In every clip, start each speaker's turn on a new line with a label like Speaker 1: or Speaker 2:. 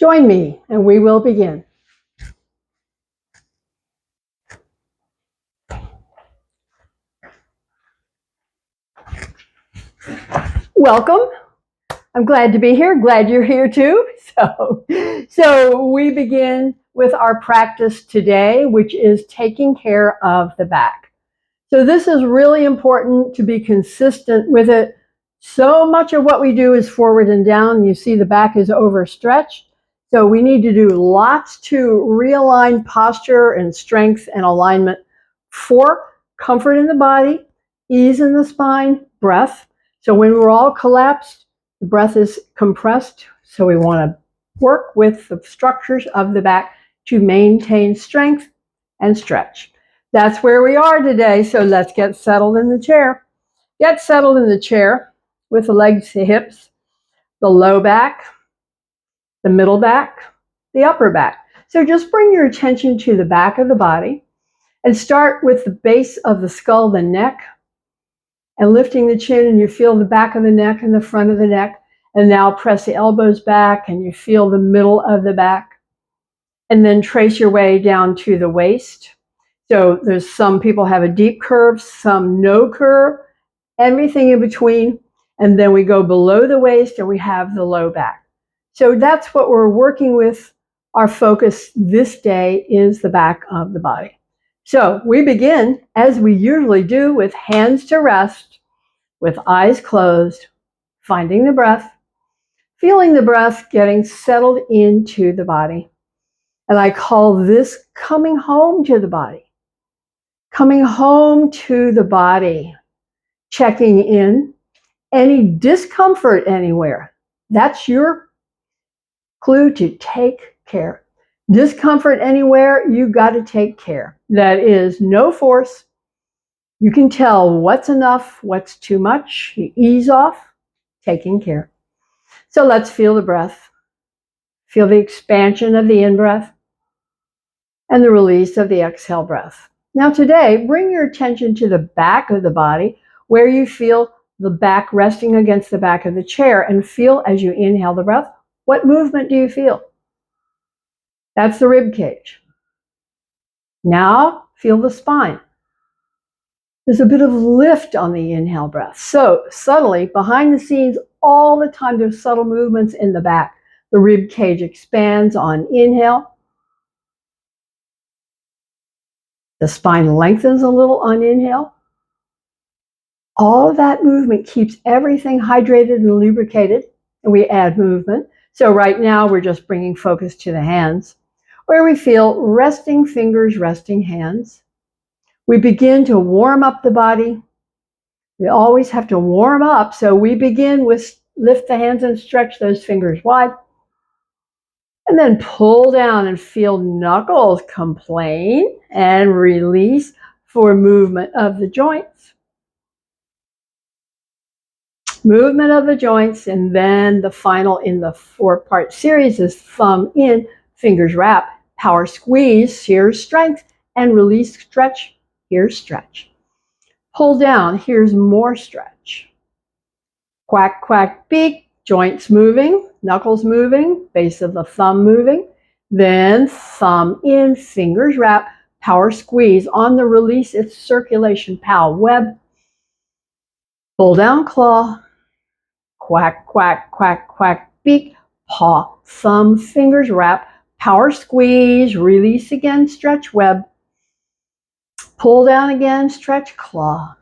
Speaker 1: Join me and we will begin. Welcome. I'm glad to be here. Glad you're here too. So we begin with our practice today, which is taking care of the back. So this is really important to be consistent with it. So much of what we do is forward and down. You see the back is overstretched. So we need to do lots to realign posture and strength and alignment for comfort in the body, ease in the spine, breath. So when we're all collapsed, the breath is compressed. So we want to work with the structures of the back to maintain strength and stretch. That's where we are today. So let's get settled in the chair. Get settled in the chair with the legs to hips, the low back, the middle back, the upper back. So just bring your attention to the back of the body and start with the base of the skull, the neck, and lifting the chin, and you feel the back of the neck and the front of the neck. And now press the elbows back and you feel the middle of the back. And then trace your way down to the waist. So there's some people have a deep curve, some no curve, everything in between. And then we go below the waist and we have the low back. So that's what we're working with. Our focus this day is the back of the body. So we begin, as we usually do, with hands to rest, with eyes closed, finding the breath, feeling the breath getting settled into the body. And I call this coming home to the body. Coming home to the body, checking in. Any discomfort anywhere, that's your clue to take care. Discomfort anywhere, you got to take care. That is no force. You can tell what's enough, what's too much. You ease off, taking care. So let's feel the breath. Feel the expansion of the in-breath and the release of the exhale breath. Now today, bring your attention to the back of the body where you feel the back resting against the back of the chair, and feel as you inhale the breath, what movement do you feel? That's the rib cage. Now feel the spine. There's a bit of lift on the inhale breath. So subtly, behind the scenes, all the time, there's subtle movements in the back. The rib cage expands on inhale. The spine lengthens a little on inhale. All of that movement keeps everything hydrated and lubricated, and we add movement. So right now, we're just bringing focus to the hands, where we feel resting fingers, resting hands. We begin to warm up the body. We always have to warm up, so we begin with lift the hands and stretch those fingers wide. And then pull down and feel knuckles complain and release for movement of the joints. Movement of the joints, and then the final in the 4-part series is thumb in, fingers wrap, power squeeze, here's strength, and release, stretch, here's stretch. Pull down, here's more stretch. Quack, quack, beak, joints moving, knuckles moving, base of the thumb moving, then thumb in, fingers wrap, power squeeze. On the release, it's circulation, pow, web, pull down, claw, quack, quack, quack, quack, beak, paw, thumb, fingers wrap, power squeeze, release again, stretch web, pull down again, stretch claw,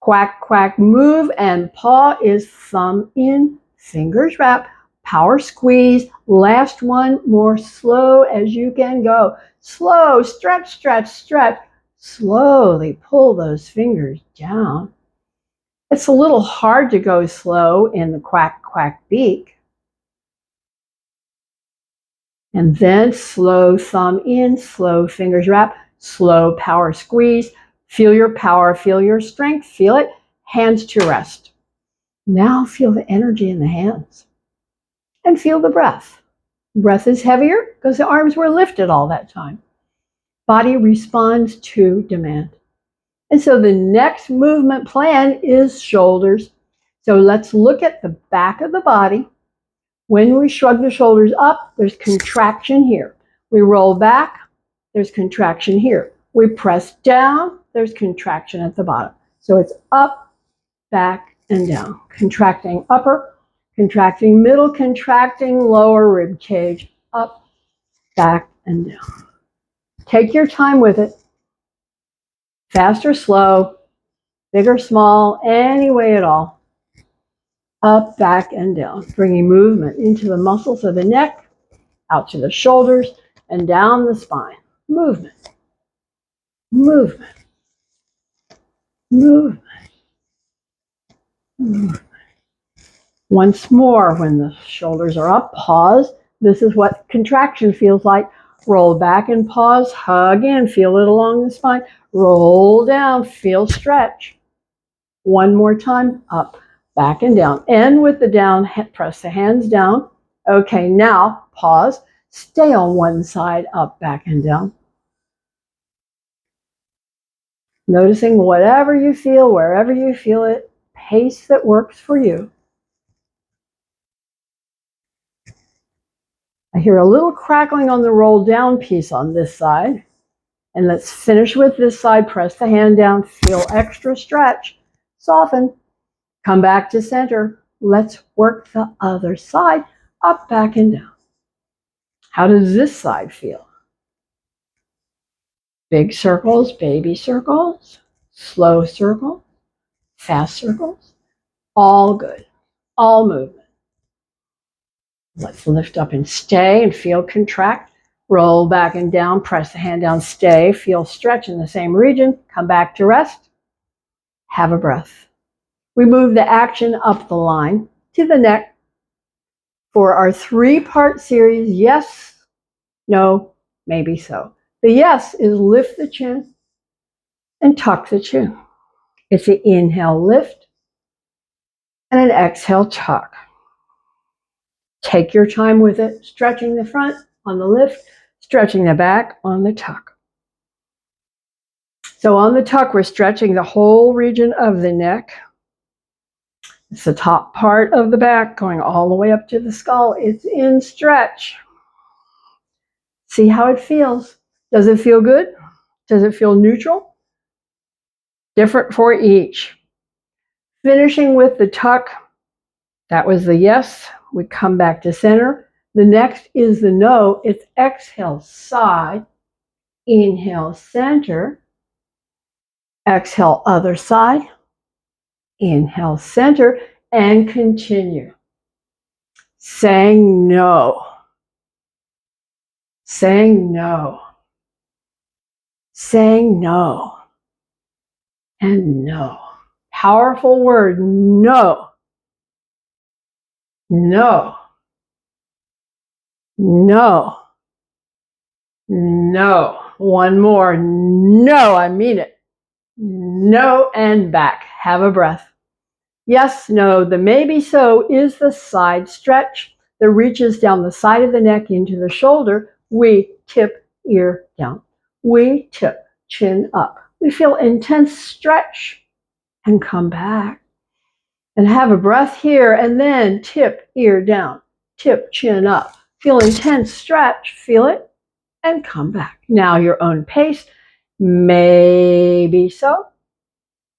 Speaker 1: quack, quack, move, and paw is thumb in, fingers wrap, power squeeze, last one, more slow as you can go. Slow, stretch, stretch, stretch, slowly pull those fingers down. It's a little hard to go slow in the quack, quack, beak. And then slow thumb in, slow fingers wrap, slow power squeeze. Feel your power, feel your strength, feel it. Hands to rest. Now feel the energy in the hands. And feel the breath. Breath is heavier because the arms were lifted all that time. Body responds to demand. And so the next movement plan is shoulders. So let's look at the back of the body. When we shrug the shoulders up, there's contraction here. We roll back, there's contraction here. We press down, there's contraction at the bottom. So it's up, back, and down. Contracting upper, contracting middle, contracting lower rib cage, up, back, and down. Take your time with it. Fast or slow, big or small, any way at all. Up, back, and down. Bringing movement into the muscles of the neck, out to the shoulders, and down the spine. Movement, movement, movement, movement. Once more, when the shoulders are up, pause. This is what contraction feels like. Roll back and pause. Hug in. Feel it along the spine. Roll down. Feel stretch. One more time. Up, back, and down. End with the down. Press the hands down. Okay, now pause. Stay on one side. Up, back, and down. Noticing whatever you feel, wherever you feel it. Pace that works for you. I hear a little crackling on the roll down piece on this side. And let's finish with this side. Press the hand down. Feel extra stretch. Soften. Come back to center. Let's work the other side. Up, back, and down. How does this side feel? Big circles, baby circles, slow circles, fast circles. All good. All movement. Let's lift up and stay and feel contract. Roll back and down, press the hand down, stay, feel stretch in the same region, come back to rest, have a breath. We move the action up the line to the neck for our 3-part series, yes, no, maybe so. The yes is lift the chin and tuck the chin. It's an inhale, lift, and an exhale, tuck. Take your time with it, stretching the front on the lift, stretching the back on the tuck. So on the tuck, we're stretching the whole region of the neck. It's the top part of the back going all the way up to the skull. It's in stretch. See how it feels. Does it feel good? Does it feel neutral? Different for each. Finishing with the tuck. That was the yes. We come back to center. The next is the no. It's exhale, side. Inhale, center. Exhale, other side. Inhale, center. And continue. Saying no. Saying no. Saying no. And no. Powerful word, no. No. No. No. One more. No, I mean it. No, and back. Have a breath. Yes, no, the maybe so is the side stretch that reaches down the side of the neck into the shoulder. We tip ear down. We tip chin up. We feel intense stretch and come back. And have a breath here and then tip ear down. Tip chin up. Feel intense stretch. Feel it and come back. Now your own pace. Maybe so.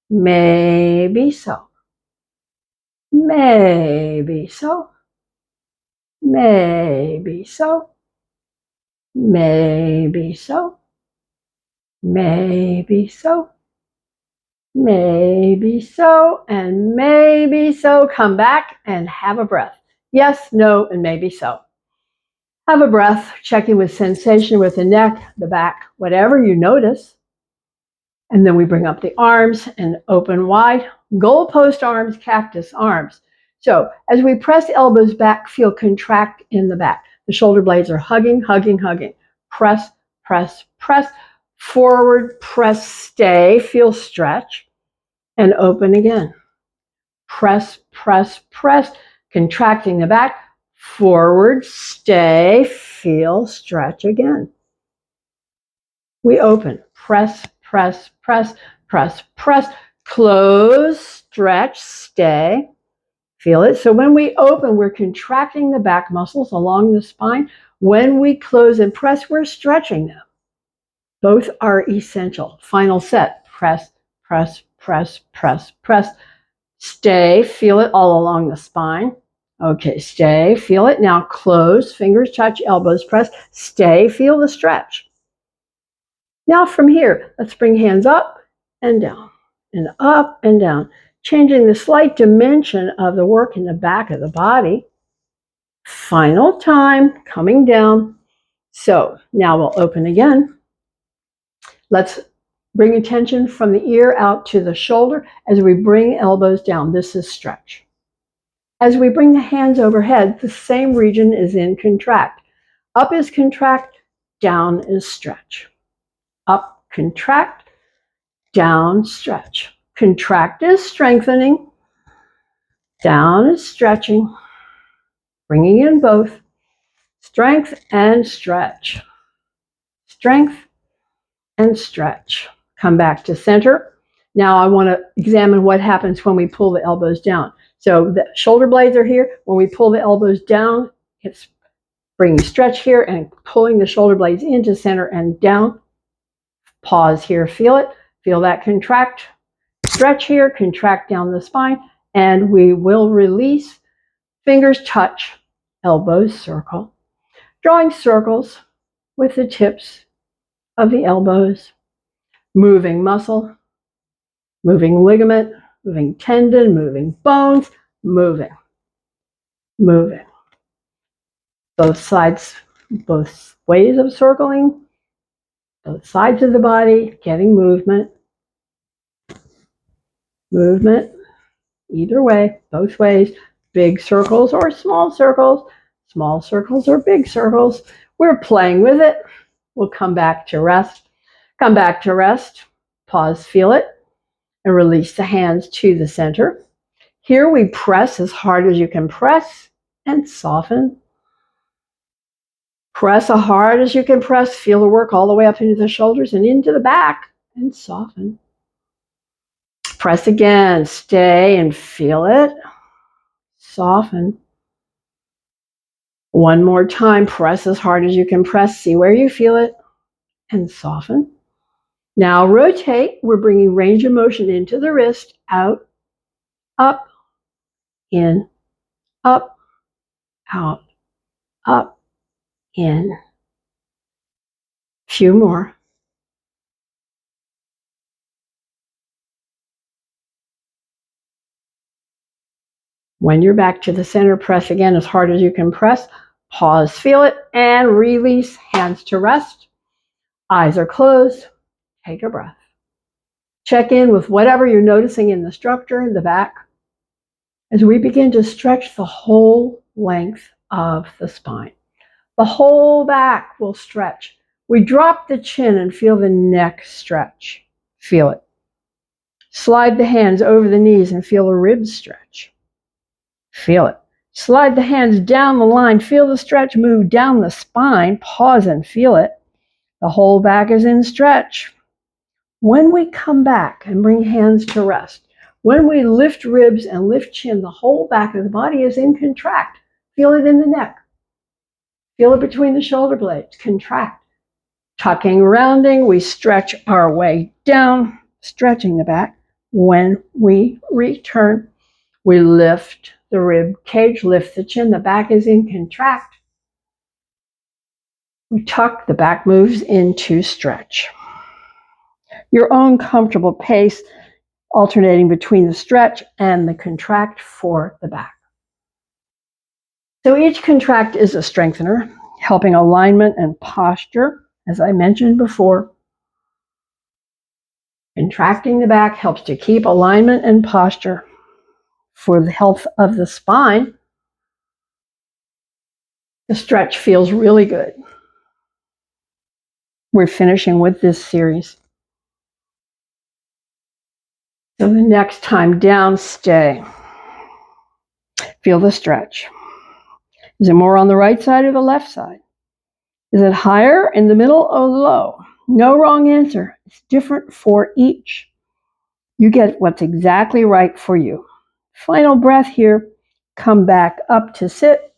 Speaker 1: Maybe so. Maybe so. Maybe so. Maybe so. Maybe so. Maybe so. And maybe so. Come back and have a breath. Yes, no, and maybe so. Have a breath, checking with sensation with the neck, the back, whatever you notice. And then we bring up the arms and open wide. Goalpost arms, cactus arms. So as we press elbows back, feel contract in the back. The shoulder blades are hugging, hugging, hugging. Press, press, press. Forward, press, stay. Feel stretch. And open again. Press, press, press. Contracting the back. Forward, stay. Feel stretch again. We open. Press, press, press, press, press. Close, stretch, stay. Feel it. So when we open, we're contracting the back muscles along the spine. When we close and press, we're stretching them. Both are essential. Final set. Press, press, press, press, press. Stay. Feel it all along the spine. Okay, stay. Feel it. Now close. Fingers touch, elbows press. Stay. Feel the stretch. Now from here, let's bring hands up and down and up and down, changing the slight dimension of the work in the back of the body. Final time, coming down. So now we'll open again. Let's bring attention from the ear out to the shoulder as we bring elbows down. This is stretch. As we bring the hands overhead, the same region is in contract. Up is contract, down is stretch. Up, contract, down, stretch. Contract is strengthening, down is stretching, bringing in both strength and stretch. Strength and stretch. Come back to center. Now I want to examine what happens when we pull the elbows down. So the shoulder blades are here. When we pull the elbows down, it's bringing stretch here and pulling the shoulder blades into center and down. Pause here, feel it. Feel that contract. Stretch here, contract down the spine, and we will release. Fingers touch, elbows circle. Drawing circles with the tips of the elbows. Moving muscle, moving ligament, moving tendon, moving bones, moving. Both sides, both ways of circling, both sides of the body, getting movement. Movement, either way, both ways, big circles or small circles or big circles. We're playing with it. We'll come back to rest. Come back to rest, pause, feel it, and release the hands to the center. Here we press as hard as you can press and soften. Press as hard as you can press. Feel the work all the way up into the shoulders and into the back and soften. Press again, stay and feel it. Soften. One more time, press as hard as you can press. See where you feel it and soften. Now rotate. We're bringing range of motion into the wrist, out, up, in, up, out, up, in. Few more. When you're back to the center, press again as hard as you can press. Pause, feel it, and release. Hands to rest. Eyes are closed. Take a breath. Check in with whatever you're noticing in the structure in the back as we begin to stretch the whole length of the spine. The whole back will stretch. We drop the chin and feel the neck stretch. Feel it. Slide the hands over the knees and feel the ribs stretch. Feel it. Slide the hands down the line. Feel the stretch move down the spine. Pause and feel it. The whole back is in stretch. When we come back and bring hands to rest, when we lift ribs and lift chin, the whole back of the body is in contract. Feel it in the neck. Feel it between the shoulder blades. Contract. Tucking, rounding, we stretch our way down, stretching the back. When we return, we lift the rib cage, lift the chin, the back is in contract. We tuck, the back moves into stretch. Your own comfortable pace, alternating between the stretch and the contract for the back. So each contract is a strengthener, helping alignment and posture, as I mentioned before. Contracting the back helps to keep alignment and posture. For the health of the spine, the stretch feels really good. We're finishing with this series. So the next time down, stay. Feel the stretch. Is it more on the right side or the left side? Is it higher, in the middle, or low? No wrong answer. It's different for each. You get what's exactly right for you. Final breath here. come back up to sit,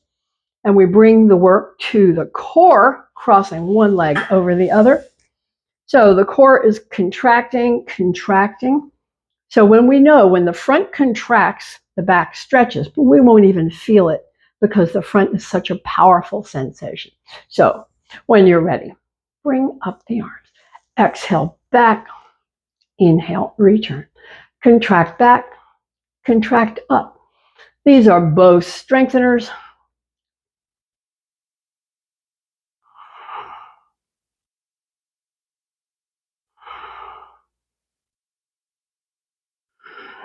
Speaker 1: and we bring the work to the core, crossing one leg over the other. So the core is contracting, contracting. So when the front contracts, the back stretches, but we won't even feel it because the front is such a powerful sensation. So when you're ready, bring up the arms. Exhale back, inhale, return. Contract back, contract up. These are both strengtheners.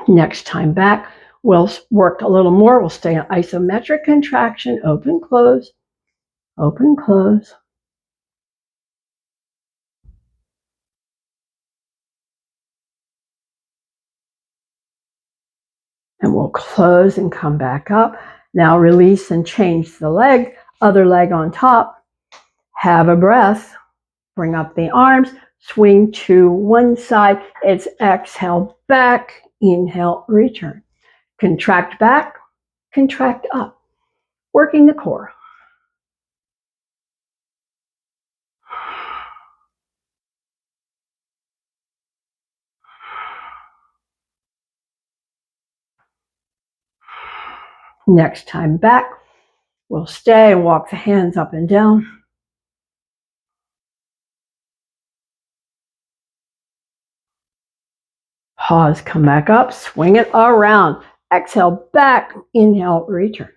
Speaker 1: Next time back, we'll work a little more. We'll stay in isometric contraction, open, close, open, close. And we'll close and come back up. Now release and change the leg, other leg on top. Have a breath. Bring up the arms, swing to one side. It's exhale back, inhale, return. Contract back, contract up. Working the core. Next time back, we'll stay and walk the hands up and down. Pause, come back up, swing it around. Exhale back, inhale, return.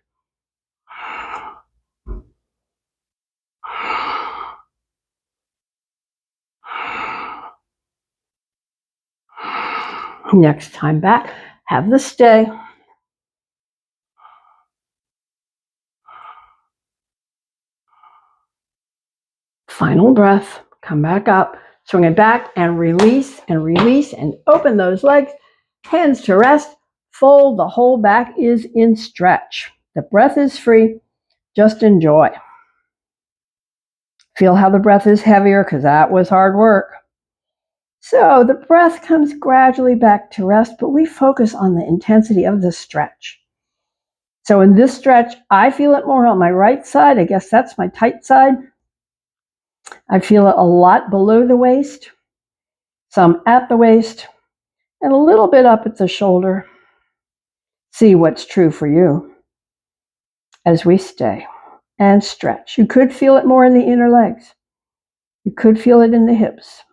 Speaker 1: Next time back, have the stay. Final breath, come back up, swing it back and release and open those legs. Hands to rest, fold, the whole back is in stretch. The breath is free, just enjoy. Feel how the breath is heavier because that was hard work. So the breath comes gradually back to rest, but we focus on the intensity of the stretch. So in this stretch, I feel it more on my right side. I guess that's my tight side. I feel it a lot below the waist, some at the waist, and a little bit up at the shoulder. See what's true for you as we stay and stretch. You could feel it more in the inner legs. You could feel it in the hips.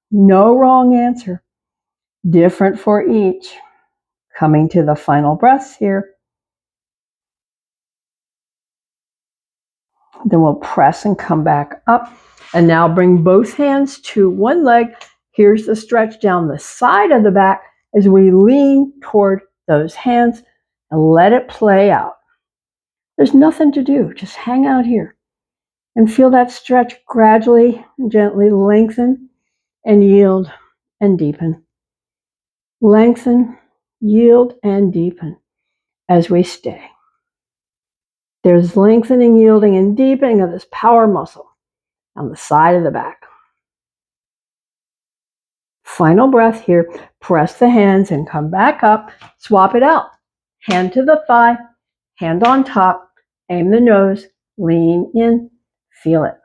Speaker 1: No wrong answer. Different for each. Coming to the final breaths here. Then we'll press and come back up. And now bring both hands to one leg. Here's the stretch down the side of the back as we lean toward those hands and let it play out. There's nothing to do. Just hang out here and feel that stretch gradually and gently lengthen and yield and deepen. Lengthen, yield, and deepen as we stay. There's lengthening, yielding, and deepening of this power muscle on the side of the back. Final breath here. Press the hands and come back up. Swap it out. Hand to the thigh, hand on top, aim the nose, lean in, feel it.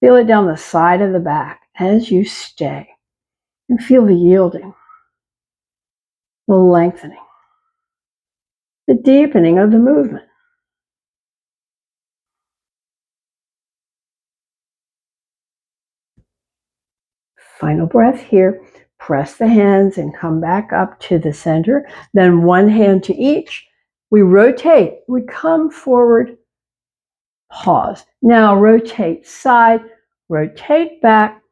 Speaker 1: Feel it down the side of the back as you stay. And feel the yielding, the lengthening, the deepening of the movement. Final breath here. Press the hands and come back up to the center. Then one hand to each. We rotate. We come forward. Pause. Now rotate side, rotate back,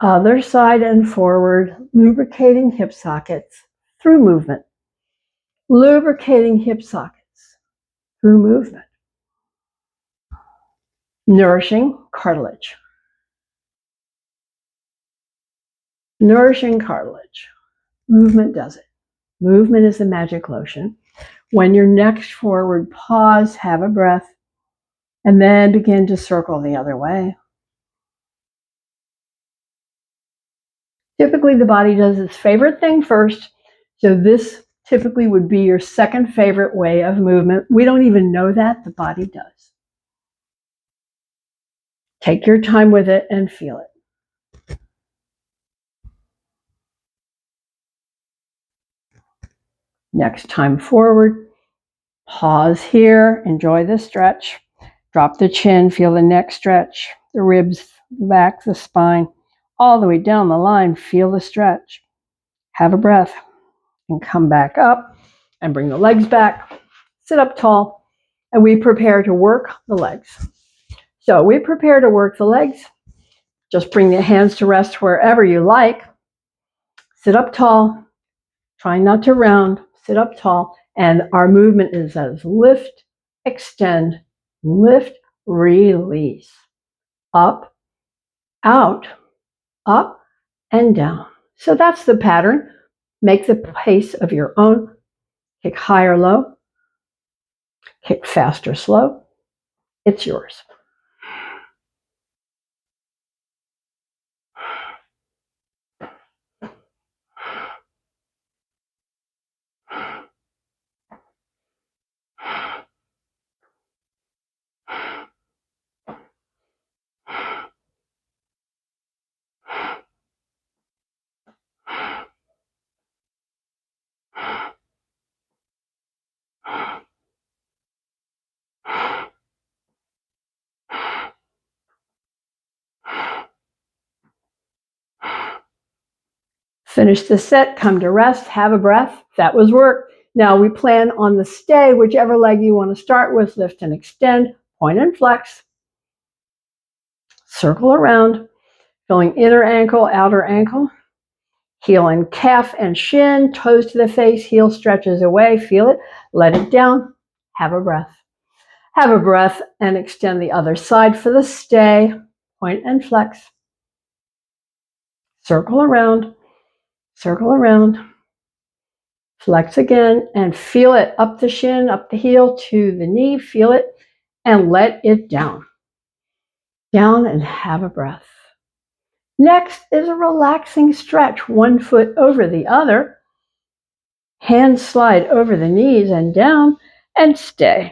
Speaker 1: other side and forward, lubricating hip sockets through movement. Lubricating hip sockets through movement. Nourishing cartilage. Nourishing cartilage. Movement does it. Movement is the magic lotion. When you're next forward, pause, have a breath, and then begin to circle the other way. Typically, the body does its favorite thing first. So this typically would be your second favorite way of movement. We don't even know that, the body does. Take your time with it and feel it. Next time forward, pause here, enjoy the stretch. Drop the chin, feel the neck stretch, the ribs, the back, the spine, all the way down the line, feel the stretch. Have a breath and come back up and bring the legs back. Sit up tall and we prepare to work the legs. So we prepare to work the legs. Just bring the hands to rest wherever you like. Sit up tall. Try not to round. Sit up tall. And our movement is as lift, extend, lift, release. Up, out, up, and down. So that's the pattern. Make the pace of your own. Kick high or low. Kick fast or slow. It's yours. Finish the set, come to rest, have a breath. That was work. Now we plan on the stay, whichever leg you want to start with, lift and extend, point and flex. Circle around, feeling inner ankle, outer ankle. Heel and calf and shin, toes to the face, heel stretches away, feel it, let it down, have a breath. Have a breath and extend the other side for the stay, point and flex. Circle around, flex again and feel it up the shin, up the heel to the knee, feel it and let it down. Down and have a breath. Next is a relaxing stretch, one foot over the other. Hands slide over the knees and down and stay.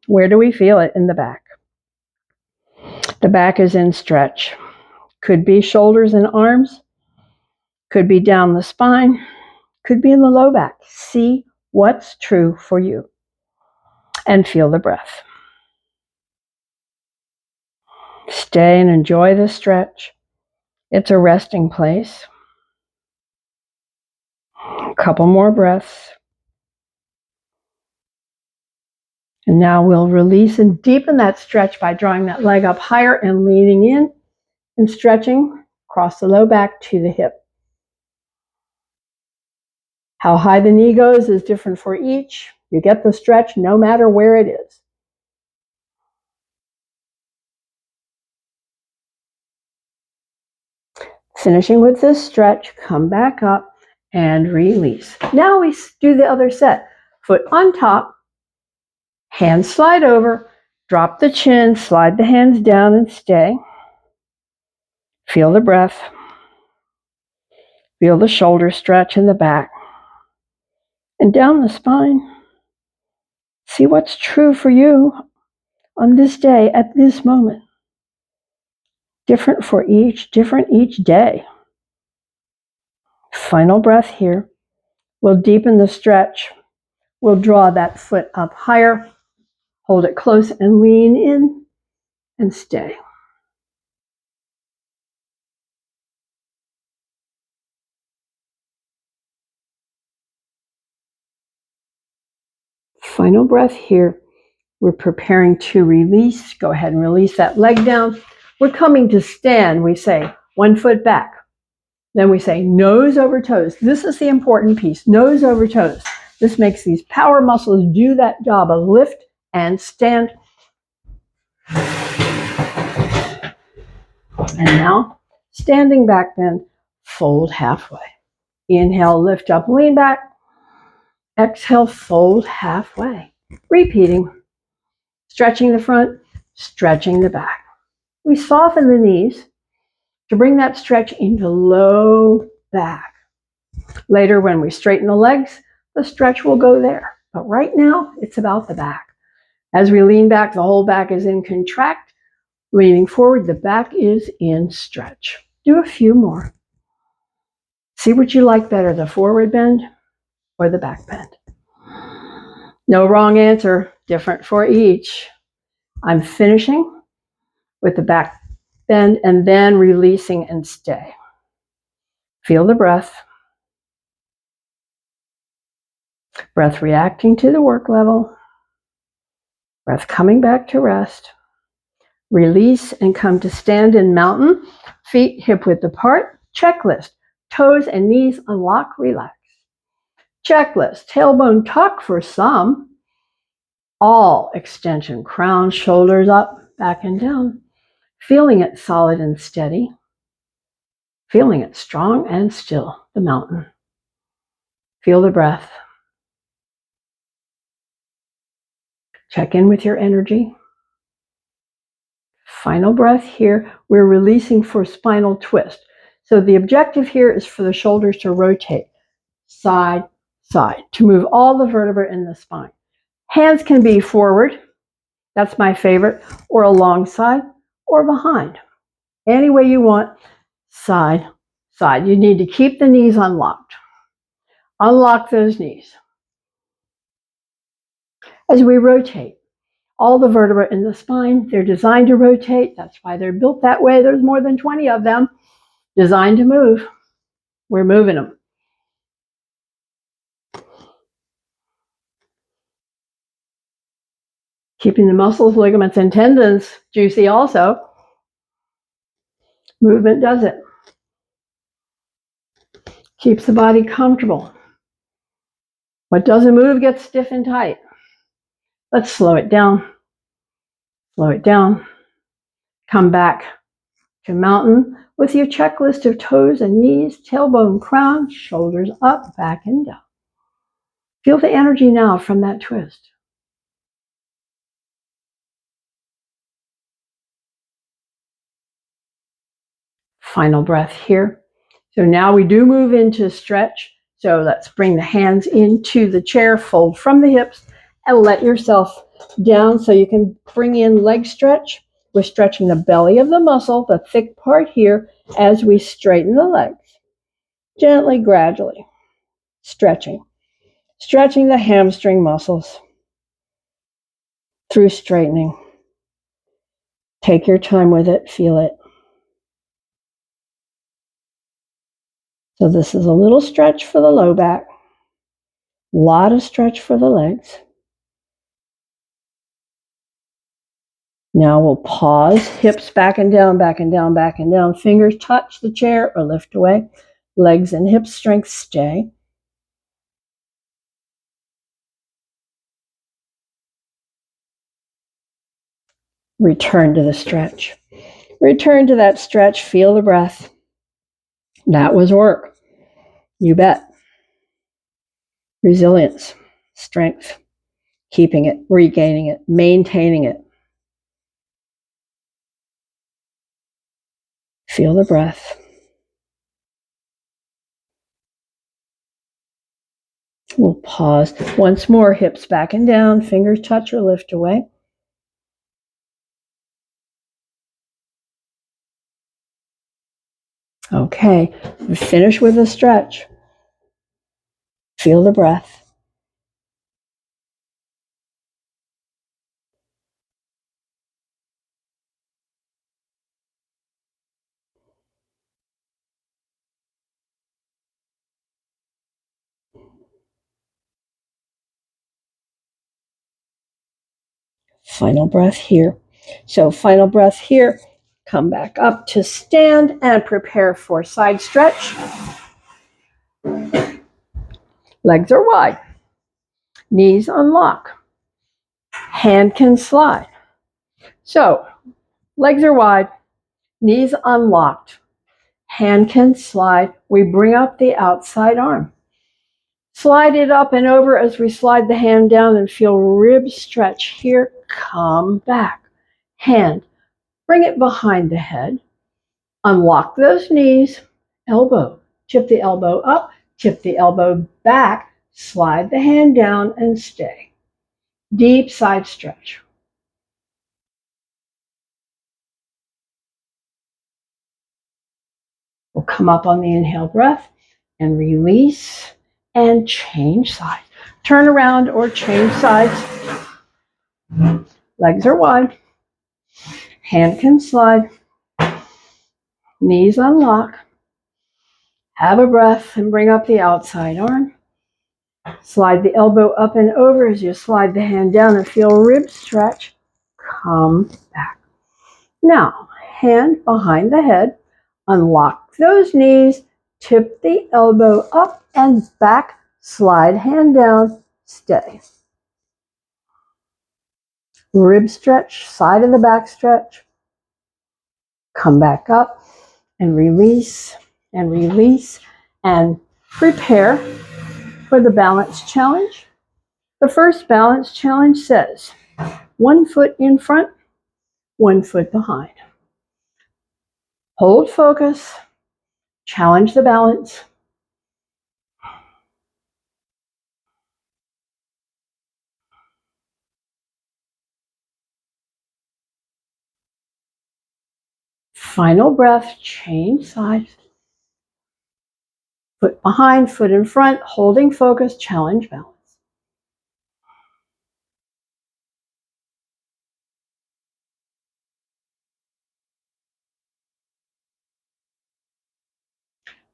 Speaker 1: Where do we feel it? In the back. The back is in stretch. Could be shoulders and arms. Could be down the spine. Could be in the low back. See what's true for you. And feel the breath. Stay and enjoy the stretch. It's a resting place. A couple more breaths. And now we'll release and deepen that stretch by drawing that leg up higher and leaning in and stretching across the low back to the hip. How high the knee goes is different for each. You get the stretch no matter where it is. Finishing with this stretch, come back up and release. Now we do the other set. Foot on top, hands slide over, drop the chin, slide the hands down and stay. Feel the breath. Feel the shoulder stretch in the back. And down the spine. See what's true for you on this day at this moment. Different for each, different each day. Final breath here. We'll deepen the stretch. We'll draw that foot up higher. Hold it close and lean in and stay. Final breath here. We're preparing to release. Go ahead and release that leg down. We're coming to stand. We say 1 foot back. Then we say nose over toes. This is the important piece, nose over toes. This makes these power muscles do that job of lift and stand. And now, standing back bend, fold halfway. Inhale, lift up, lean back. Exhale, fold halfway. Repeating. Stretching the front, stretching the back. We soften the knees to bring that stretch into low back. Later, when we straighten the legs, the stretch will go there. But right now, it's about the back. As we lean back, the whole back is in contract. Leaning forward, the back is in stretch. Do a few more. See what you like better, the forward bend or the back bend. No wrong answer, different for each. I'm finishing with the back bend and then releasing and stay. Feel the breath. Breath reacting to the work level. Breath coming back to rest. Release and come to stand in mountain. Feet hip width apart. Checklist. Toes and knees unlock, relax. Checklist. Tailbone tuck for some. All extension. Crown, shoulders up, back and down. Feeling it solid and steady. Feeling it strong and still. The mountain. Feel the breath. Check in with your energy. Final breath here. We're releasing for spinal twist. So the objective here is for the shoulders to rotate side, side, to move all the vertebrae in the spine. Hands can be forward, that's my favorite, or alongside, or behind. Any way you want, side, side. You need to keep the knees unlocked. Unlock those knees. As we rotate, all the vertebrae in the spine, they're designed to rotate. That's why they're built that way. There's more than 20 of them designed to move. We're moving them. Keeping the muscles, ligaments, and tendons juicy also. Movement does it. Keeps the body comfortable. What doesn't move gets stiff and tight. Let's slow it down. Slow it down. Come back to mountain with your checklist of toes and knees, tailbone, crown, shoulders up, back and down. Feel the energy now from that twist. Final breath here. So now we do move into stretch. So let's bring the hands into the chair, fold from the hips, and let yourself down so you can bring in leg stretch. We're stretching the belly of the muscle, the thick part here, as we straighten the legs. Gently, gradually, stretching. Stretching the hamstring muscles through straightening. Take your time with it, feel it. So this is a little stretch for the low back, a lot of stretch for the legs. Now we'll pause, hips back and down, back and down, back and down. Fingers touch the chair or lift away. Legs and hip strength stay. Return to the stretch. Return to that stretch, feel the breath. That was work. You bet. Resilience, strength, keeping it, regaining it, maintaining it. Feel the breath. We'll pause. Once more, hips back and down, fingers touch or lift away. Okay, finish with a stretch. Feel the breath. Final breath here. So final breath here. Come back up to stand and prepare for side stretch. Legs are wide. Knees unlock. Hand can slide. So legs are wide. Knees unlocked. Hand can slide. We bring up the outside arm. Slide it up and over as we slide the hand down and feel ribs stretch here. Come back. Hand. Bring it behind the head. Unlock those knees. Elbow. Tip the elbow up. Tip the elbow back. slide the hand down and stay. Deep side stretch. We'll come up on the inhale breath and release and change sides. Turn around or change sides. Legs are wide. Hand can slide. Knees unlock. Have a breath and bring up the outside arm. Slide the elbow up and over as you slide the hand down and feel rib stretch. Come back. Now, hand behind the head. Unlock those knees. Tip the elbow up and back. Slide hand down. Stay. Rib stretch, side of the back stretch. Come back up and release and prepare for the balance challenge. The first balance challenge says 1 foot in front, 1 foot behind. Hold focus, challenge the balance. Final breath, change sides. Foot behind, foot in front, holding focus, challenge balance.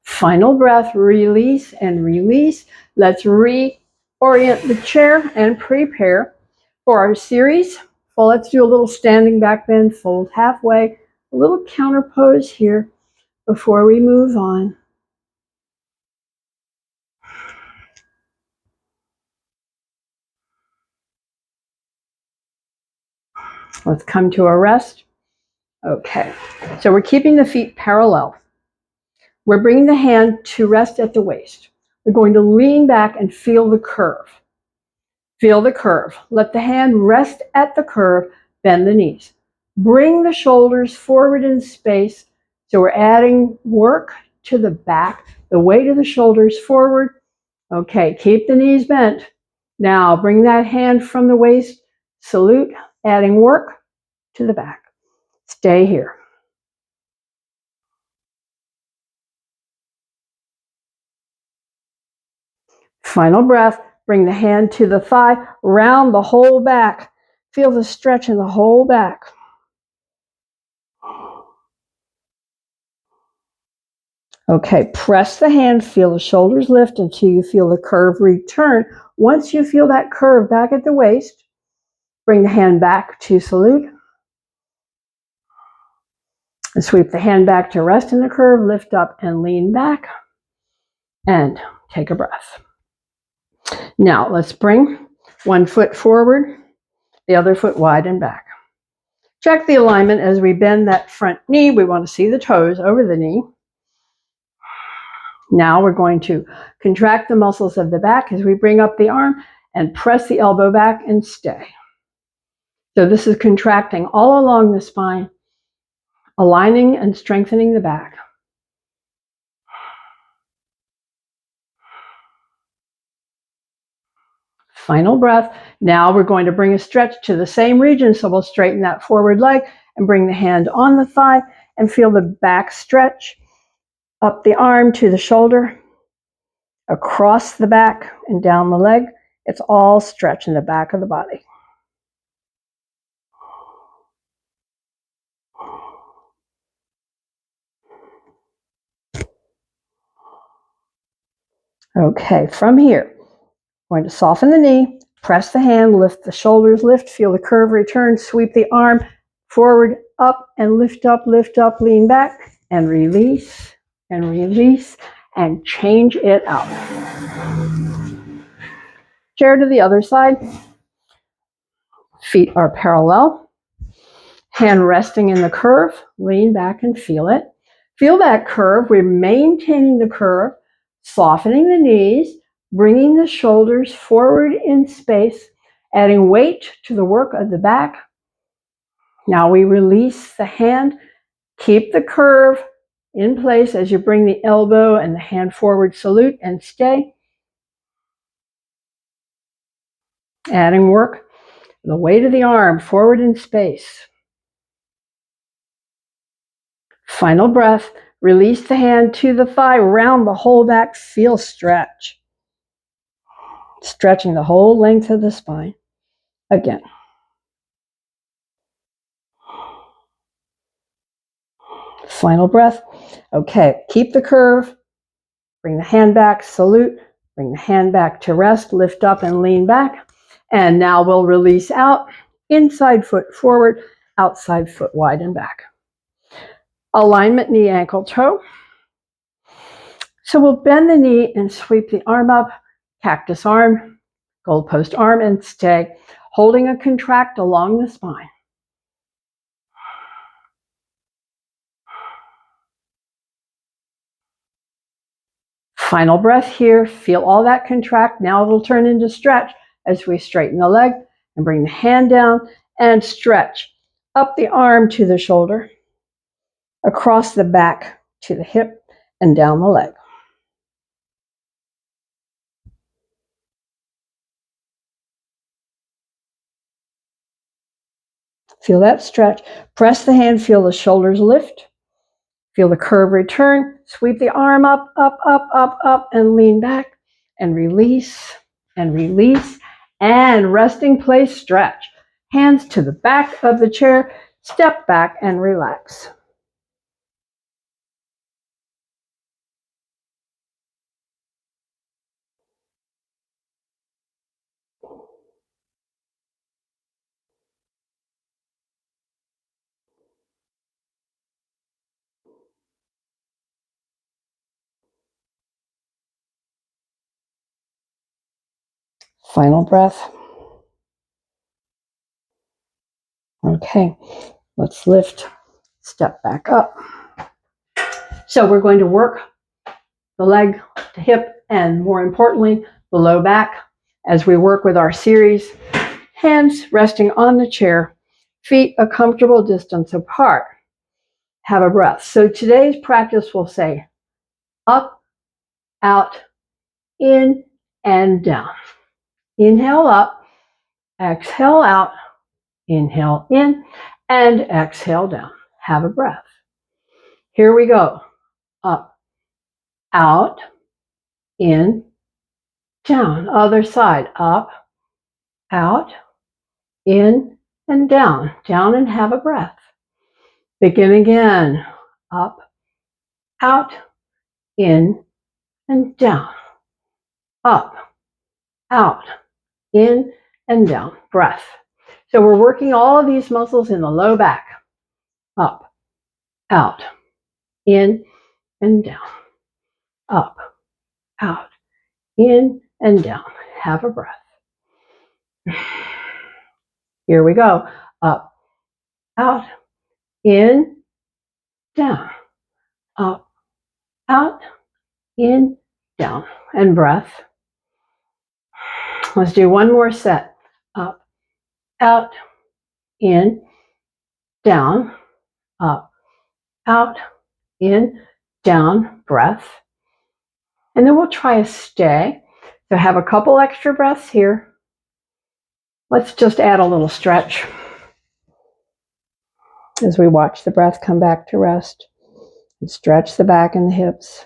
Speaker 1: Final breath, release and release. Let's reorient the chair and prepare for our series. Well, let's do a little standing back bend, fold halfway, a little counter pose here before we move on. Let's come to a rest. Okay, so we're keeping the feet parallel. We're bringing the hand to rest at the waist. We're going to lean back and feel the curve. Feel the curve. Let the hand rest at the curve. Bend the knees. Bring the shoulders forward in space. So we're adding work to the back, the weight of the shoulders forward. Okay, keep the knees bent. Now bring that hand from the waist. Salute, adding work to the back. Stay here. Final breath. Bring the hand to the thigh, round the whole back. Feel the stretch in the whole back. Okay, press the hand, feel the shoulders lift until you feel the curve return. Once you feel that curve back at the waist, bring the hand back to salute. And sweep the hand back to rest in the curve, lift up and lean back. And take a breath. Now let's bring 1 foot forward, the other foot wide and back. Check the alignment as we bend that front knee. We want to see the toes over the knee. Now we're going to contract the muscles of the back as we bring up the arm and press the elbow back and stay. So this is contracting all along the spine, aligning and strengthening the back. Final breath. Now we're going to bring a stretch to the same region. So we'll straighten that forward leg and bring the hand on the thigh and feel the back stretch up the arm to the shoulder, across the back and down the leg. It's all stretch in the back of the body. Okay, from here, we're going to soften the knee, press the hand, lift the shoulders, feel the curve return, sweep the arm forward, up, and lift up, lean back, and release, and change it out. Chair to the other side. Feet are parallel. Hand resting in the curve. Lean back and feel it. Feel that curve. We're maintaining the curve, softening the knees, bringing the shoulders forward in space, adding weight to the work of the back. Now we release the hand. Keep the curve in place as you bring the elbow and the hand forward, salute and stay. Adding work, the weight of the arm forward in space. Final breath, release the hand to the thigh, round the whole back, feel stretch. Stretching the whole length of the spine. Again. Final breath. Okay, keep the curve. Bring the hand back, salute. Bring the hand back to rest, lift up and lean back. And now we'll release out, inside foot forward, outside foot wide and back. Alignment, knee, ankle, toe. So we'll bend the knee and sweep the arm up, cactus arm, goalpost arm, and stay, holding a contract along the spine. Final breath here. Feel all that contract. Now it'll turn into stretch as we straighten the leg and bring the hand down and stretch up the arm to the shoulder, across the back to the hip, and down the leg. Feel that stretch. Press the hand. Feel the shoulders lift. Feel the curve return. Sweep the arm up, up, up, up, up, and lean back. And release, and release, and resting place stretch. Hands to the back of the chair. Step back and relax. Final breath. Okay, let's lift, step back up. So we're going to work the leg, the hip, and more importantly, the low back as we work with our series. Hands resting on the chair, feet a comfortable distance apart. Have a breath. So today's practice will say up, out, in, and down. Inhale up, exhale out, inhale in, and exhale down. Have a breath. Here we go. Up, out, in, down. Other side. Up, out, in, and down. Down and have a breath. Begin again. Up, out, in, and down. Up, out, in, and down. Breath. So we're working all of these muscles in the low back. Up, out, in, and down. Up, out, in, and down. Have a breath. Here we go. Up, out, in, down. Up, out, in, down. And breath. Let's do one more set. Up, out, in, down. Up, out, in, down. Breath. And then we'll try a stay. So have a couple extra breaths here. Let's just add a little stretch as we watch the breath come back to rest. And stretch the back and the hips.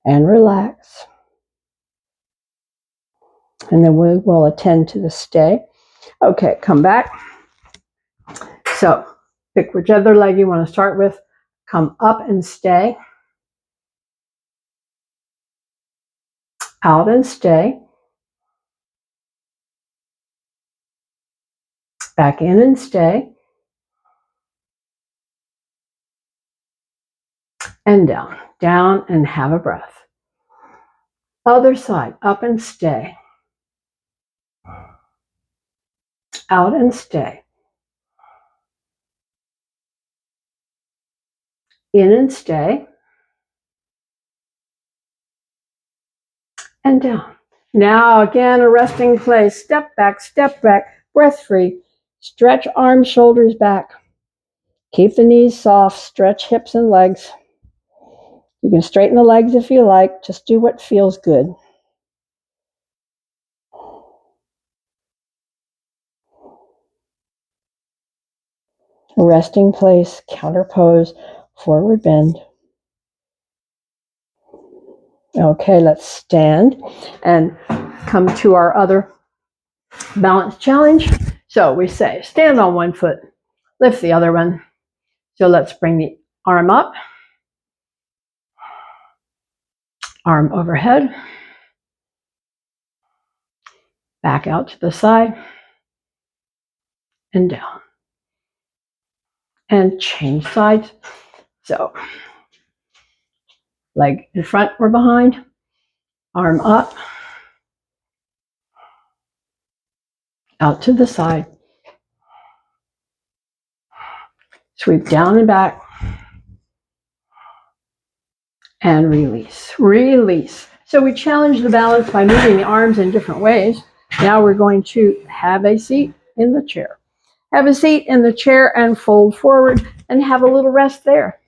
Speaker 1: And relax. And then we will attend to the stay. Okay, come back. So pick whichever leg you want to start with. Come up and stay. Out and stay. Back in and stay. And down. Down and have a breath. Other side. Up and stay. Out and stay. In and stay. And down. Now again, a resting place. Step back, breath free. Stretch arms, shoulders back. Keep the knees soft. Stretch hips and legs. You can straighten the legs if you like. Just do what feels good. resting place, counter pose, forward bend. Okay, let's stand and come to our other balance challenge. So we say stand on one foot, lift the other one. So let's bring the arm up, arm overhead, back out to the side and down. And change sides. So leg in front or behind, arm up, out to the side, sweep down and back, and release, release. So we challenge the balance by moving the arms in different ways. Now we're going to have a seat in the chair. Have a seat in the chair and fold forward and have a little rest there.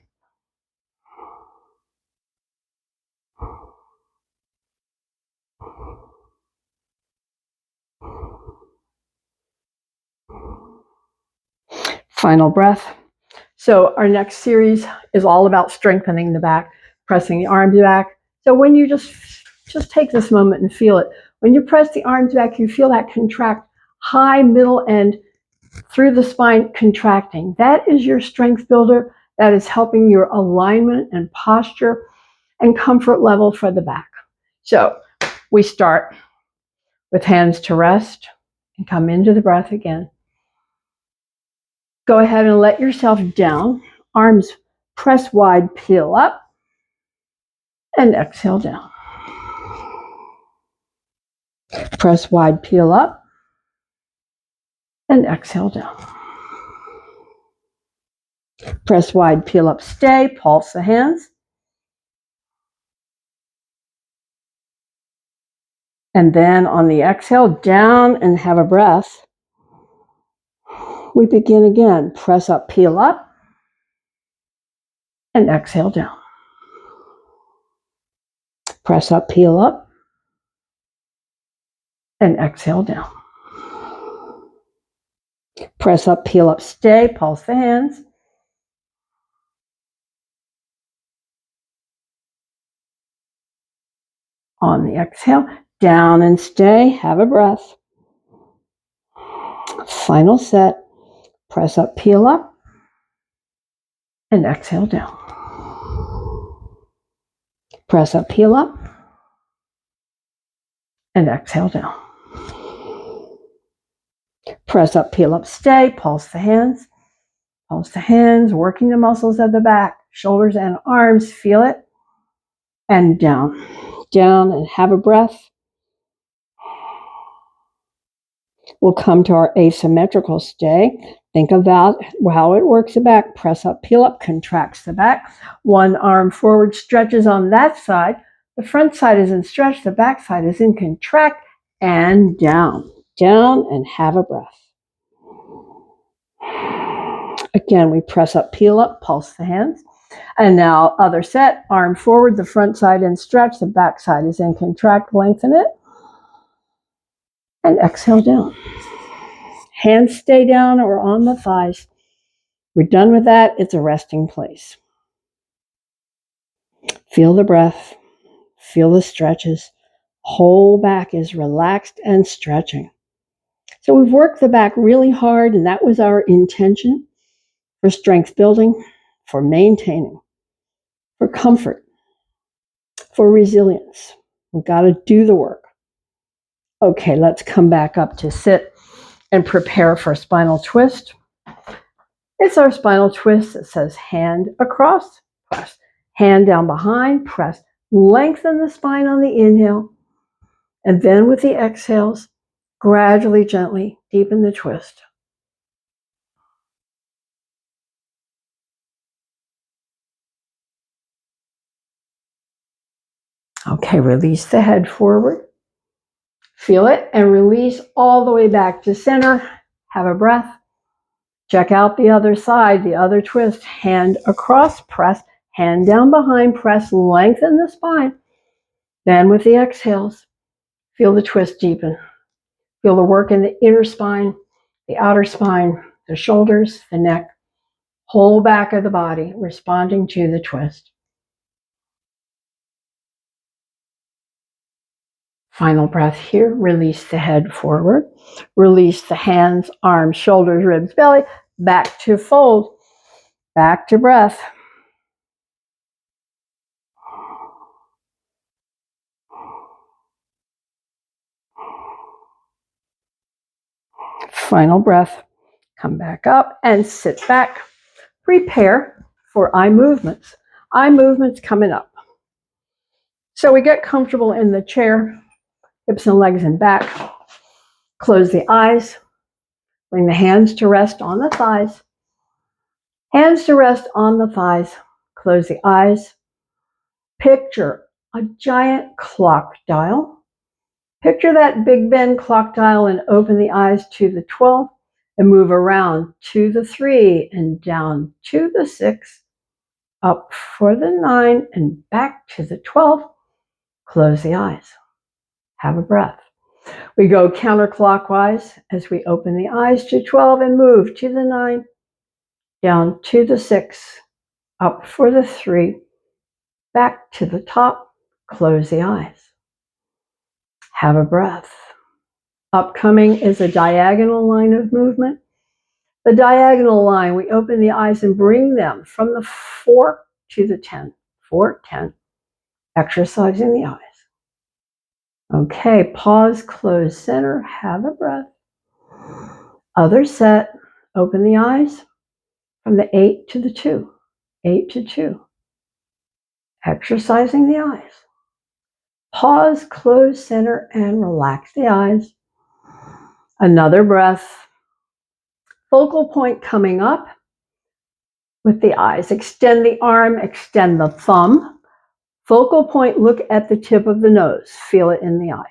Speaker 1: Final breath. So our next series is all about strengthening the back, pressing the arms back. So when you just take this moment and feel it. When you press the arms back, you feel that contract, high, middle, and through the spine contracting. That is your strength builder. That is helping your alignment and posture and comfort level for the back. So we start with hands to rest and come into the breath again. Go ahead and let yourself down. Arms press wide, peel up, and exhale down. Press wide, peel up, and exhale down. Press wide, peel up, stay, pulse the hands. And then on the exhale, down and have a breath. We begin again. Press up, peel up, and exhale down. Press up, peel up, and exhale down. Press up, peel up, stay, pulse the hands. On the exhale, down and stay, have a breath. Final set. Press up, peel up, and exhale down. Press up, peel up, and exhale down. Press up, peel up, stay, pulse the hands. Pulse the hands, working the muscles of the back, shoulders and arms, feel it. And down, down, and have a breath. We'll come to our asymmetrical stay. Think about how it works the back. Press up, peel up, contracts the back. One arm forward stretches on that side. The front side is in stretch, the back side is in contract, and down, down, and have a breath. Again, we press up, peel up, pulse the hands. And now other set, arm forward, the front side in stretch, the back side is in contract, lengthen it. And exhale down. Hands stay down or on the thighs. We're done with that. It's a resting place. Feel the breath. Feel the stretches. Whole back is relaxed and stretching. So we've worked the back really hard, and that was our intention for strength building, for maintaining, for comfort, for resilience. We've got to do the work. Okay, let's come back up to sit and prepare for spinal twist. It's our spinal twist that says hand across, press. Hand down behind, press. Lengthen the spine on the inhale. And then with the exhales, gradually, gently deepen the twist. Okay, release the head forward. Feel it and release all the way back to center. Have a breath. Check out the other side, the other twist. Hand across, press. Hand down behind, press. Lengthen the spine. Then with the exhales, feel the twist deepen. Feel the work in the inner spine, the outer spine, the shoulders, the neck, Whole back of the body responding to the twist. Final breath here. Release the head forward. Release the hands, arms, shoulders, ribs, belly. Back to fold. Back to breath. Final breath. Come back up and sit back. Prepare for eye movements. Eye movements coming up. So we get comfortable in the chair, hips and legs and back. Close the eyes. Bring the hands to rest on the thighs. Hands to rest on the thighs. Close the eyes. Picture a giant clock dial. Picture that Big Ben clock dial and open the eyes to the 12 and move around to the 3 and down to the 6, up for the 9 and back to the 12. Close the eyes. Have a breath. We go counterclockwise as we open the eyes to 12 and move to the 9, down to the 6, up for the 3, back to the top. Close the eyes. Have a breath. Upcoming is a diagonal line of movement. The diagonal line, we open the eyes and bring them from the 4 to the 10. 4, 10. Exercising the eyes. Okay, pause, close center, have a breath. Other set, open the eyes from the 8 to the 2. 8 to 2. Exercising the eyes. Pause, close center, and relax the eyes. Another breath. Focal point coming up with the eyes. Extend the arm, extend the thumb. Focal point, look at the tip of the nose. Feel it in the eyes.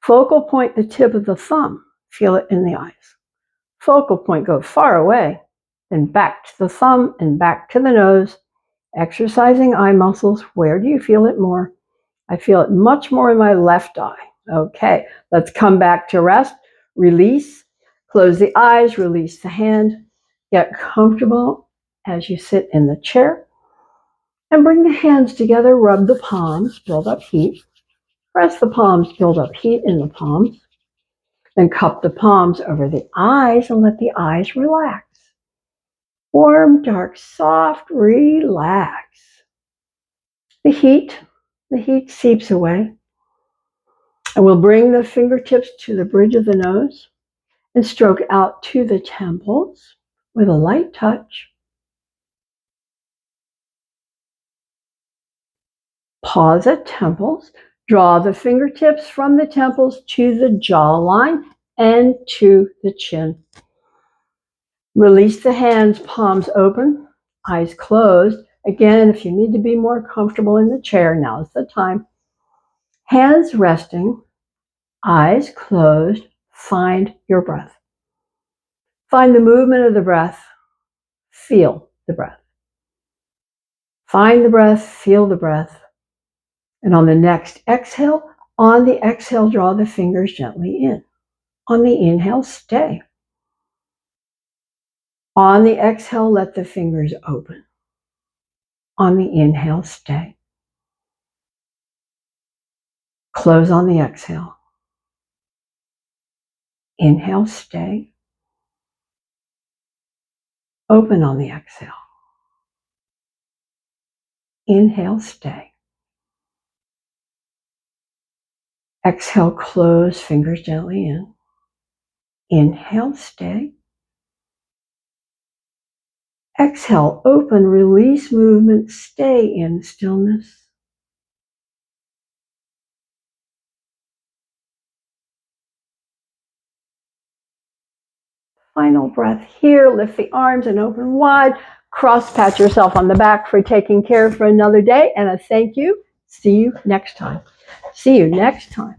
Speaker 1: Focal point, the tip of the thumb. Feel it in the eyes. Focal point, go far away, then back to the thumb and back to the nose. Exercising eye muscles. Where do you feel it more? I feel it much more in my left eye. Okay, let's come back to rest. Release. Close the eyes. Release the hand. Get comfortable as you sit in the chair. And bring the hands together. Rub the palms. Build up heat. Press the palms. Build up heat in the palms. Then cup the palms over the eyes and let the eyes relax. Warm, dark, soft, relax. The heat seeps away. And we'll bring the fingertips to the bridge of the nose and stroke out to the temples with a light touch. Pause at temples. Draw the fingertips from the temples to the jawline and to the chin. Release the hands, palms open, eyes closed. Again, if you need to be more comfortable in the chair, now's the time. Hands resting, eyes closed. Find your breath. Find the movement of the breath. Feel the breath. Find the breath, feel the breath. And on the next exhale, draw the fingers gently in. On the inhale, stay. On the exhale, let the fingers open. On the inhale, stay. Close on the exhale. Inhale, stay. Open on the exhale. Inhale, stay. Exhale, close, fingers gently in. Inhale, stay. Exhale, open, release movement, stay in stillness. Final breath here, lift the arms and open wide. Cross pat yourself on the back for taking care for another day, and a thank you. See you next time. See you next time.